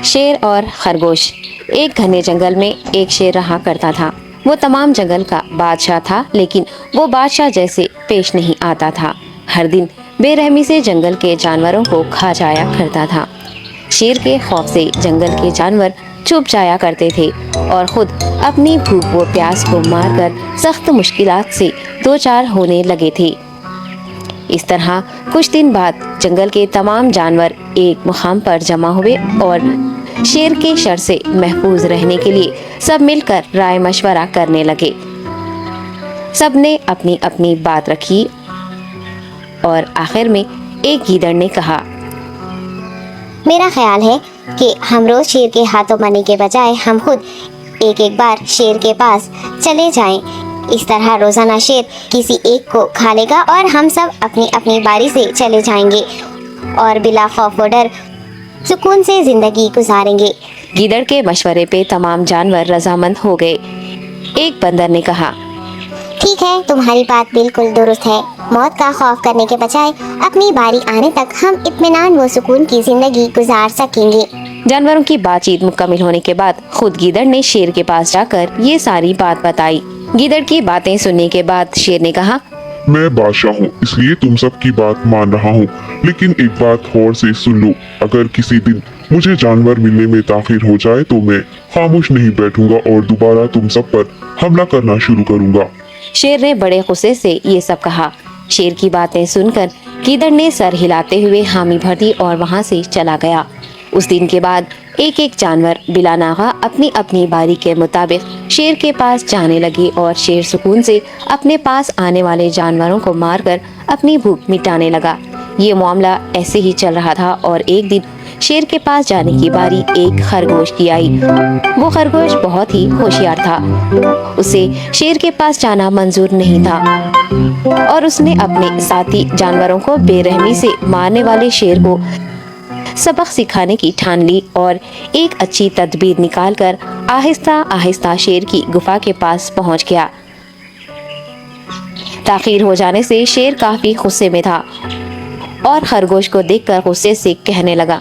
शेर और खरगोश। एक घने जंगल में एक शेर रहा करता था। वो तमाम जंगल का बादशाह था, लेकिन वो बादशाह जैसे पेश नहीं आता था। हर दिन बेरहमी से जंगल के जानवरों को खा जाया करता था। शेर के खौफ से जंगल के जानवर चुप जाया करते थे और खुद अपनी भूख व प्यास को मारकर सख्त मुश्किलात से दो चार होने लगे थे। इस तरह कुछ दिन बाद जंगल के तमाम जानवर एक मुकाम पर जमा हुए और शेर के शर से महफूज रहने के लिए सब मिलकर राय मशवरा करने लगे। सबने अपनी अपनी बात रखी और आखिर में एक गीदड़ ने कहा, मेरा ख्याल है कि हम रोज शेर के हाथों मरने के बजाय हम खुद एक एक बार शेर के पास चले जाएं। इस तरह रोजाना शेर किसी एक को खा लेगा और हम सब अपनी अपनी बारी से चले जाएंगे और बिला खौफ व डर सुकून से जिंदगी गुजारेंगे। गीदड़ के मशवरे पे तमाम जानवर रजामंद हो गए। एक बंदर ने कहा, ठीक है, तुम्हारी बात बिल्कुल दुरुस्त है। मौत का खौफ करने के बजाय अपनी बारी आने तक हम इत्मीनान व सुकून की जिंदगी गुजार सकेंगे। जानवरों की बातचीत मुकम्मल होने के बाद खुद गीदड़ ने शेर के पास जाकर ये सारी बात बताई। गीदड़ की बातें सुनने के बाद शेर ने कहा, मैं बादशाह हूँ, इसलिए तुम सब की बात मान रहा हूँ, लेकिन एक बात गौर से सुन लो। अगर किसी दिन मुझे जानवर मिलने में ताखिर हो जाए तो मैं खामोश नहीं बैठूंगा और दोबारा तुम सब पर हमला करना शुरू करूंगा। शेर ने बड़े गुस्से से ये सब कहा। शेर की बातें सुनकर गीदड़ ने सर हिलाते हुए हामी भर दी और वहाँ से चला गया। उस दिन के बाद एक एक जानवर बिला नागा अपनी अपनी बारी के मुताबिक शेर के पास जाने लगे और शेर सुकून से अपने पास आने वाले जानवरों को मारकर अपनी भूख मिटाने लगा। ये मामला ऐसे ही चल रहा था और एक दिन शेर के पास जाने की बारी एक खरगोश की आई। वो खरगोश बहुत ही होशियार था। उसे शेर के पास जाना मंजूर नहीं था और उसने अपने साथी जानवरों को बेरहमी से मारने वाले शेर को सबक सिखाने की ठान ली और एक अच्छी तदबीर निकालकर आहिस्ता आहिस्ता शेर की गुफा के पास पहुंच गया। ताखीर हो जाने से शेर काफी गुस्से में था और खरगोश को देखकर गुस्से से कहने लगा,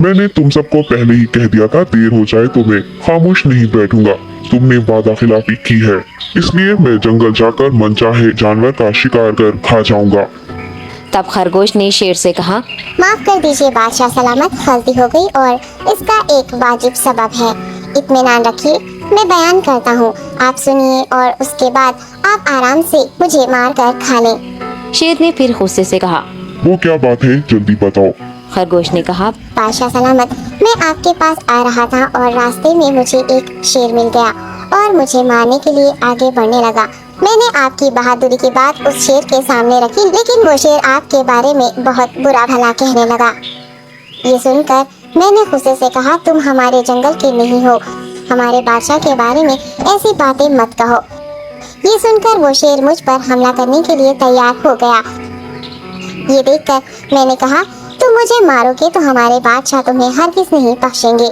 मैंने तुम सबको पहले ही कह दिया था, देर हो जाए तो मैं खामोश नहीं बैठूंगा। तुमने वादा खिलाफी की है, इसलिए मैं जंगल जाकर मनचाहे जानवर का शिकार कर खा जाऊंगा। तब खरगोश ने शेर से कहा, माफ कर दीजिए बादशाह, सलामत गलती हो गई और इसका एक वाजिब सबब है। इत्मीनान रखिए, मैं बयान करता हूँ, आप सुनिए और उसके बाद आप आराम से मुझे मार कर खा लें। शेर ने फिर गुस्से से कहा, वो क्या बात है, जल्दी बताओ। खरगोश ने कहा, बादशाह सलामत, मैं आपके पास आ रहा था और रास्ते में मुझे एक शेर मिल गया और मुझे मारने के लिए आगे बढ़ने लगा। मैंने आपकी बहादुरी की बात उस शेर के सामने रखी, लेकिन वो शेर आपके बारे में बहुत बुरा भला कहने लगा। ये सुनकर मैंने गुस्से से कहा, तुम हमारे जंगल के नहीं हो, हमारे बादशाह के बारे में ऐसी बातें मत कहो। ये सुनकर वो शेर मुझ पर हमला करने के लिए तैयार हो गया। ये देखकर मैंने कहा, तुम मुझे मारोगे तो हमारे बादशाह तुम्हें हरगिज़ नहीं बख्शेंगे।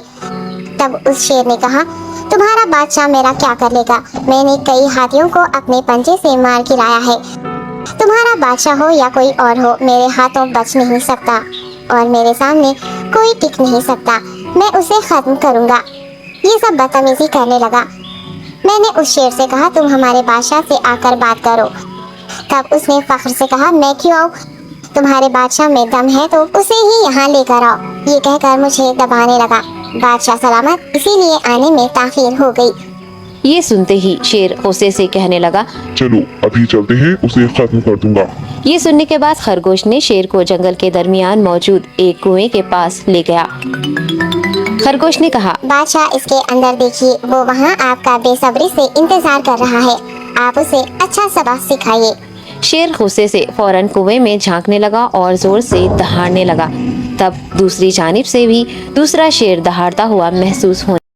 तब उस शेर ने कहा, तुम्हारा बादशाह मेरा क्या कर लेगा? मैंने कई हाथियों को अपने पंजे से मार गिराया है। तुम्हारा बादशाह हो या कोई और हो, मेरे हाथों बच नहीं सकता और मेरे सामने कोई टिक नहीं सकता। मैं उसे खत्म करूंगा। ये सब बदतमीजी करने लगा। मैंने उस शेर से कहा, तुम हमारे बादशाह से आकर बात करो। तब उसने फख्र से कहा, मैं क्यों आऊँ? तुम्हारे बादशाह में दम है तो उसे ही यहाँ लेकर आओ। ये कहकर मुझे दबाने लगा। बादशाह सलामत, इसीलिए आने में ताखीर हो गई। ये सुनते ही शेर गुस्से से कहने लगा, चलो अभी चलते हैं, उसे खत्म कर दूंगा। ये सुनने के बाद खरगोश ने शेर को जंगल के दरमियान मौजूद एक कुएं के पास ले गया। खरगोश ने कहा, बादशाह, इसके अंदर देखिए, वो वहाँ आपका बेसब्री से इंतजार कर रहा है। आप उसे अच्छा सबक सिखाइए। शेर गुस्से से फौरन कुएं में झांकने लगा और जोर से दहाड़ने लगा। तब दूसरी जानिब से भी दूसरा शेर दहाड़ता हुआ महसूस होने